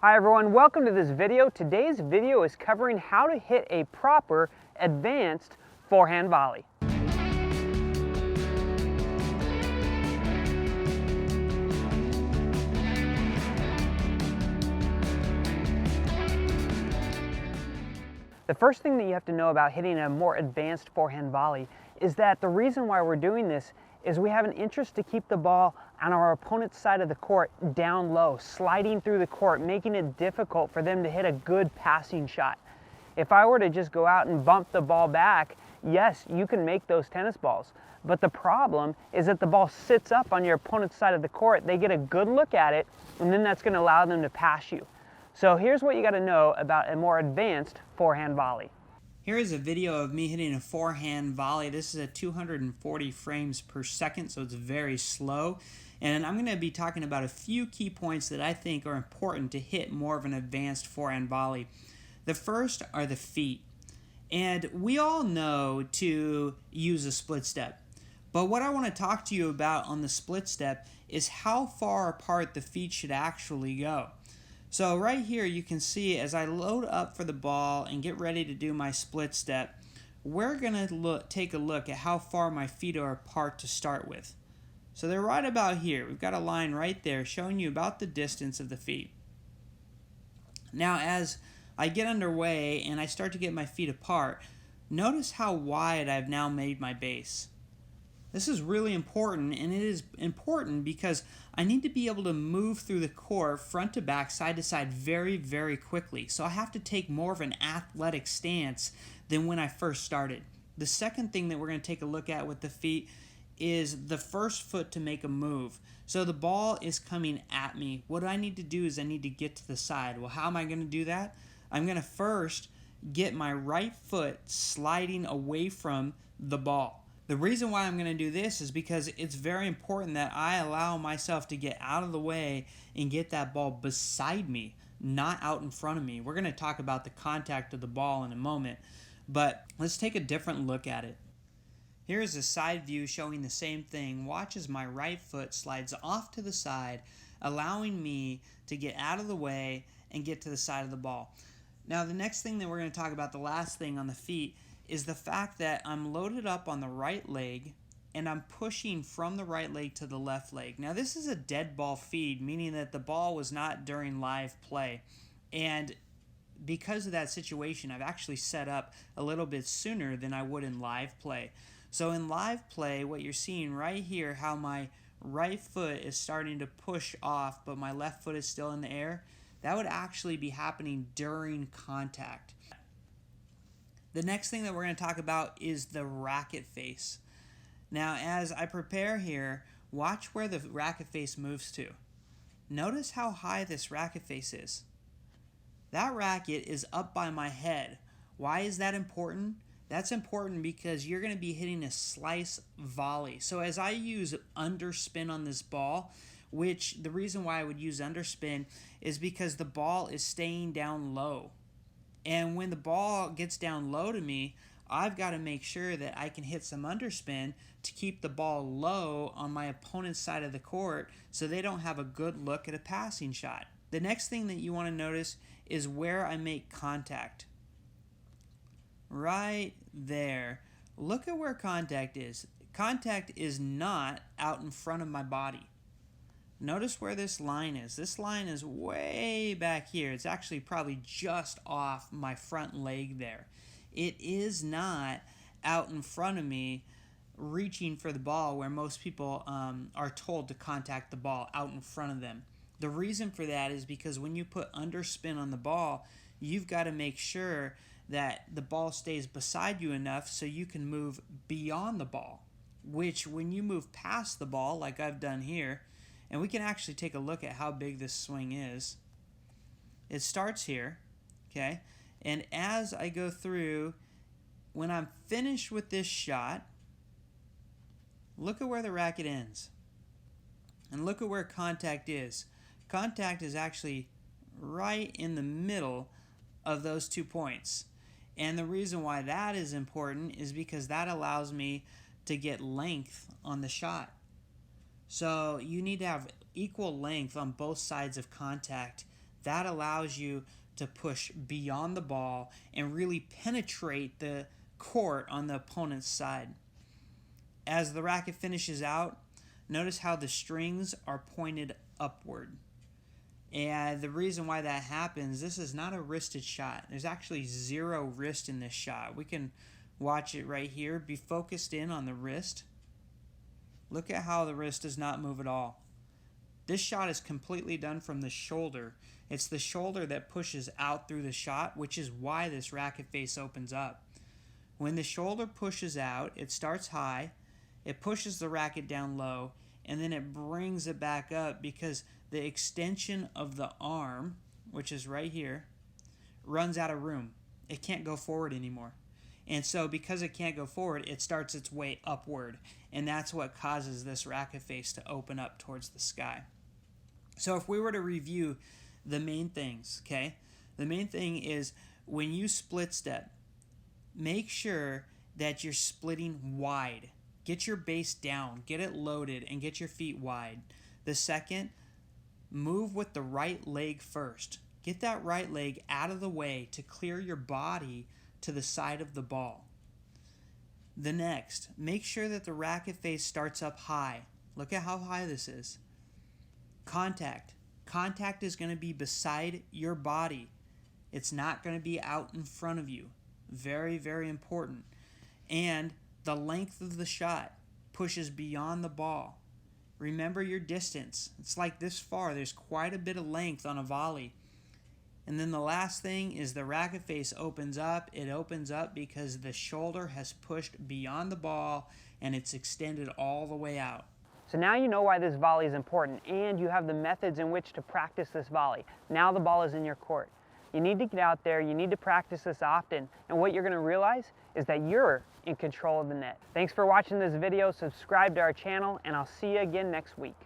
Hi everyone, welcome to this video. Today's video is covering how to hit a proper advanced forehand volley. The first thing that you have to know about hitting a more advanced forehand volley is that the reason why we're doing this is we have an interest to keep the ball on our opponent's side of the court down low, sliding through the court, making it difficult for them to hit a good passing shot. If I were to just go out and bump the ball back, yes, you can make those tennis balls. But the problem is that the ball sits up on your opponent's side of the court, they get a good look at it, and then that's going to allow them to pass you. So here's what you got to know about a more advanced forehand volley. Here is a video of me hitting a forehand volley. This is at 240 frames per second, so it's very slow. And I'm going to be talking about a few key points that I think are important to hit more of an advanced forehand volley. The first are the feet. And we all know to use a split step. But what I want to talk to you about on the split step is how far apart the feet should actually go. So right here you can see as I load up for the ball and get ready to do my split step, we're going to take a look at how far my feet are apart to start with. So they're right about here. We've got a line right there showing you about the distance of the feet. Now as I get underway and I start to get my feet apart, notice how wide I've now made my base. This is really important, and it is important because I need to be able to move through the court front to back, side to side very, very quickly. So I have to take more of an athletic stance than when I first started. The second thing that we're going to take a look at with the feet is the first foot to make a move. So the ball is coming at me. What I need to do is I need to get to the side. Well, how am I going to do that? I'm going to first get my right foot sliding away from the ball. The reason why I'm going to do this is because it's very important that I allow myself to get out of the way and get that ball beside me, not out in front of me. We're going to talk about the contact of the ball in a moment, but let's take a different look at it. Here is a side view showing the same thing. Watch as my right foot slides off to the side, allowing me to get out of the way and get to the side of the ball. Now the next thing that we're going to talk about, the last thing on the feet, is the fact that I'm loaded up on the right leg and I'm pushing from the right leg to the left leg. Now this is a dead ball feed, meaning that the ball was not during live play. And because of that situation, I've actually set up a little bit sooner than I would in live play. So in live play, what you're seeing right here, how my right foot is starting to push off, but my left foot is still in the air, that would actually be happening during contact. The next thing that we're going to talk about is the racket face. Now, as I prepare here, watch where the racket face moves to. Notice how high this racket face is. That racket is up by my head. Why is that important? That's important because you're going to be hitting a slice volley. So as I use underspin on this ball, which the reason why I would use underspin is because the ball is staying down low. And when the ball gets down low to me, I've got to make sure that I can hit some underspin to keep the ball low on my opponent's side of the court so they don't have a good look at a passing shot. The next thing that you want to notice is where I make contact. Right there. Look at where contact is. Contact is not out in front of my body. Notice where this line is. This line is way back here. It's actually probably just off my front leg there. It is not out in front of me reaching for the ball where most people are told to contact the ball out in front of them. The reason for that is because when you put underspin on the ball, you've got to make sure that the ball stays beside you enough so you can move beyond the ball, which when you move past the ball, like I've done here, and we can actually take a look at how big this swing is. It starts here, okay? And as I go through, when I'm finished with this shot, look at where the racket ends. And look at where contact is. Contact is actually right in the middle of those 2 points. And the reason why that is important is because that allows me to get length on the shot. So you need to have equal length on both sides of contact That allows you to push beyond the ball and really penetrate the court on the opponent's side. As the racket finishes out, notice how the strings are pointed upward. And the reason why that happens, this is not a wristed shot. There's actually zero wrist in this shot. We can watch it right here. Be focused in on the wrist. Look at how the wrist does not move at all. This shot is completely done from the shoulder. It's the shoulder that pushes out through the shot, which is why this racket face opens up. When the shoulder pushes out, it starts high, it pushes the racket down low, and then it brings it back up because the extension of the arm, which is right here, runs out of room. It can't go forward anymore. And so because it can't go forward, it starts its way upward. And that's what causes this racket face to open up towards the sky. So if we were to review the main things, okay? The main thing is when you split step, make sure that you're splitting wide. Get your base down, get it loaded, and get your feet wide. The second, move with the right leg first. Get that right leg out of the way to clear your body to the side of the ball. The next, make sure that the racket face starts up high. Look at how high this is. Contact. Contact is going to be beside your body. It's not going to be out in front of you. Very, very important. And the length of the shot pushes beyond the ball. Remember your distance. It's like this far. There's quite a bit of length on a volley. And then the last thing is the racket face opens up. It opens up because the shoulder has pushed beyond the ball and it's extended all the way out. So now you know why this volley is important, and you have the methods in which to practice this volley. Now the ball is in your court. You need to get out there, you need to practice this often, and what you're going to realize is that you're in control of the net. Thanks for watching this video, subscribe to our channel, and I'll see you again next week.